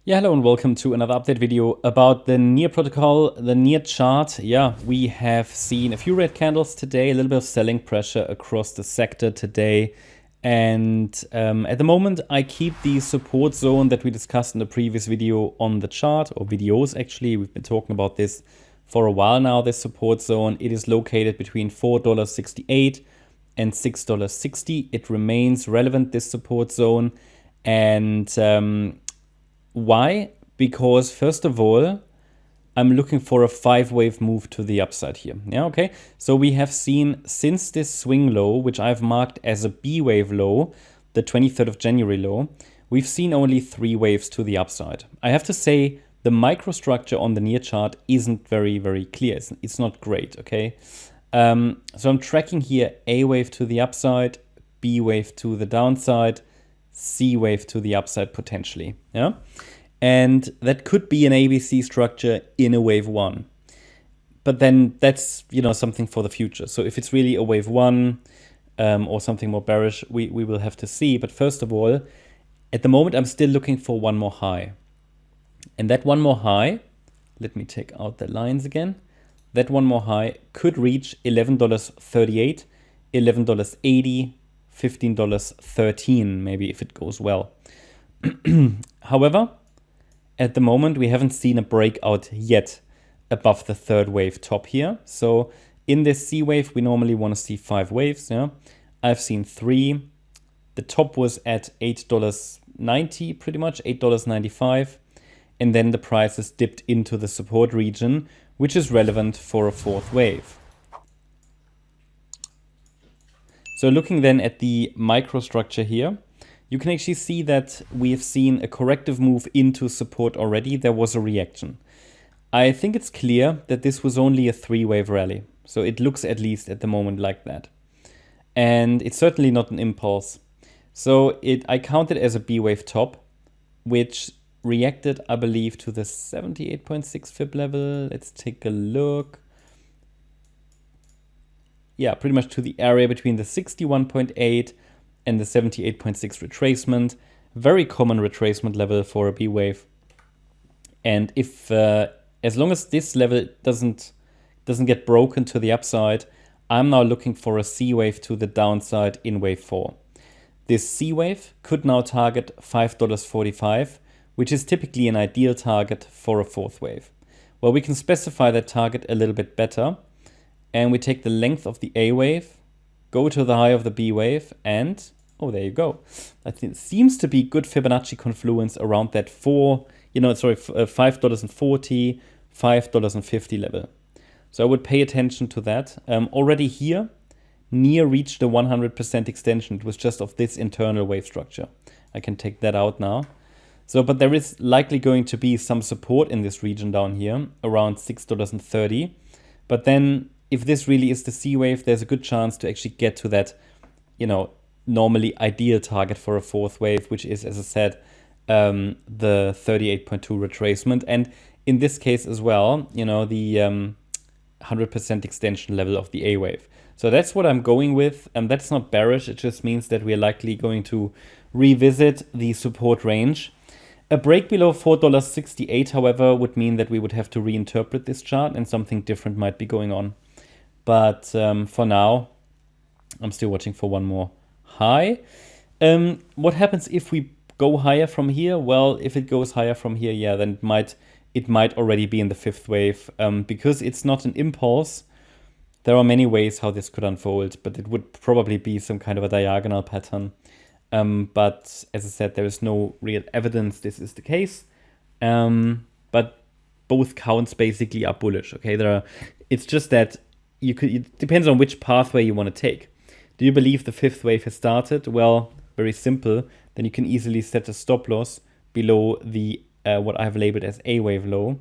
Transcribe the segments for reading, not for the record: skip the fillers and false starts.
Yeah, hello and welcome to another update video about the NEAR protocol, the NEAR chart. Yeah, we have seen a few red candles today, a little bit of selling pressure across the sector today. And at the moment, I keep the support zone that we discussed in the previous video on the chart, or videos actually. We've been talking about this for a while now, this support zone. It is located between $4.68 and $6.60. It remains relevant, this support zone. And why? Because first of all, I'm looking for a 5-wave move to the upside here. Yeah, okay. So we have seen since this swing low, which I've marked as a B-wave low, the 23rd of January low, we've seen only 3 waves to the upside. I have to say the microstructure on the NEAR chart isn't very, very clear. It's not great, okay? So I'm tracking here A wave to the upside, B wave to the downside, C wave to the upside potentially, yeah? And that could be an ABC structure in a wave 1. But then that's, something for the future. So if it's really a wave 1 or something more bearish, we will have to see. But first of all, at the moment, I'm still looking for one more high. And that one more high, let me take out the lines again. That one more high could reach $11.38, $11.80, $15.13, maybe if it goes well. However, at the moment, we haven't seen a breakout yet above the 3rd wave top here. So in this C wave, we normally want to see 5 waves. Yeah, I've seen 3. The top was at $8.90, pretty much $8.95. And then the prices dipped into the support region, which is relevant for a 4th wave. So looking then at the microstructure here, you can actually see that we have seen a corrective move into support already. There was a reaction. I think it's clear that this was only a 3-wave rally. So it looks at least at the moment like that. And it's certainly not an impulse. So I count it as a B-wave top, which reacted, I believe, to the 78.6 fib level. Let's take a look. Yeah, pretty much to the area between the 61.8 and the 78.6 retracement. Very common retracement level for a B wave. And if as long as this level doesn't get broken to the upside, I'm now looking for a C wave to the downside in wave 4. This C wave could now target $5.45, which is typically an ideal target for a 4th wave. Well, we can specify that target a little bit better. And we take the length of the A wave, go to the high of the B wave, and, oh, there you go. I think it seems to be good Fibonacci confluence around that $5.40, $5.50 level. So I would pay attention to that. Already here, NEAR reached the 100% extension. It was just of this internal wave structure. I can take that out now. So, but there is likely going to be some support in this region down here, around $6.30. But then, if this really is the C wave, there's a good chance to actually get to that, normally ideal target for a 4th wave, which is, as I said, the 38.2 retracement. And in this case as well, the 100% extension level of the A wave. So that's what I'm going with. That's not bearish. It just means that we're likely going to revisit the support range. A break below $4.68, however, would mean that we would have to reinterpret this chart and something different might be going on. But for now, I'm still watching for one more high. What happens if we go higher from here? Well, if it goes higher from here, yeah, then it might already be in the 5th wave. Because it's not an impulse, there are many ways how this could unfold, but it would probably be some kind of a diagonal pattern. But as I said, there is no real evidence this is the case. But both counts basically are bullish. Okay, it's just that it depends on which pathway you want to take. Do you believe the 5th wave has started? Well, very simple. Then you can easily set a stop loss below the what I have labeled as A wave low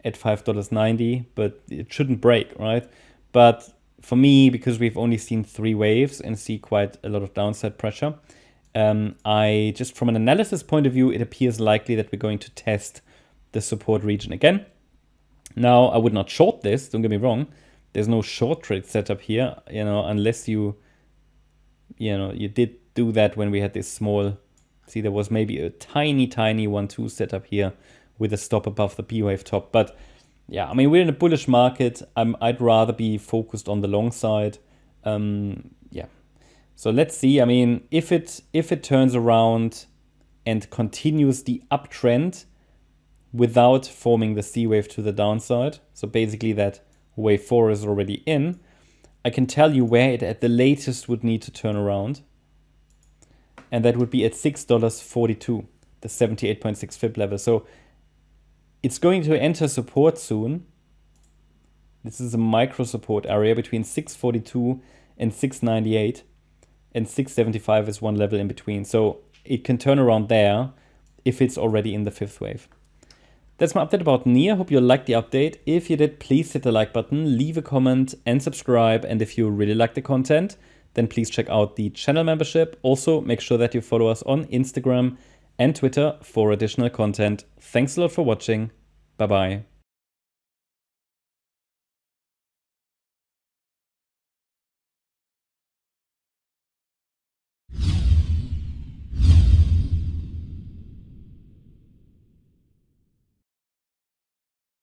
at $5.90, but it shouldn't break, right? But for me, because we've only seen 3 waves and see quite a lot of downside pressure, I just from an analysis point of view, it appears likely that we're going to test the support region again. Now, I would not short this, don't get me wrong. There's no short trade setup here, unless you did do that when we had this small See, there was maybe a tiny 1-2 setup here with a stop above the B wave top. But yeah, I mean, we're in a bullish market. I'd rather be focused on the long side. Yeah. So let's see. I mean, if it turns around and continues the uptrend without forming the C wave to the downside, so basically that wave 4 is already in, I can tell you where it at the latest would need to turn around. And that would be at $6.42, the 78.6 fib level. So it's going to enter support soon. This is a micro support area between 642 and 698. And 675 is one level in between. So it can turn around there if it's already in the fifth wave. That's my update about NEAR. Hope you liked the update. If you did, please hit the like button, leave a comment and subscribe. And if you really like the content, then please check out the channel membership. Also, make sure that you follow us on Instagram and Twitter for additional content. Thanks a lot for watching. Bye-bye.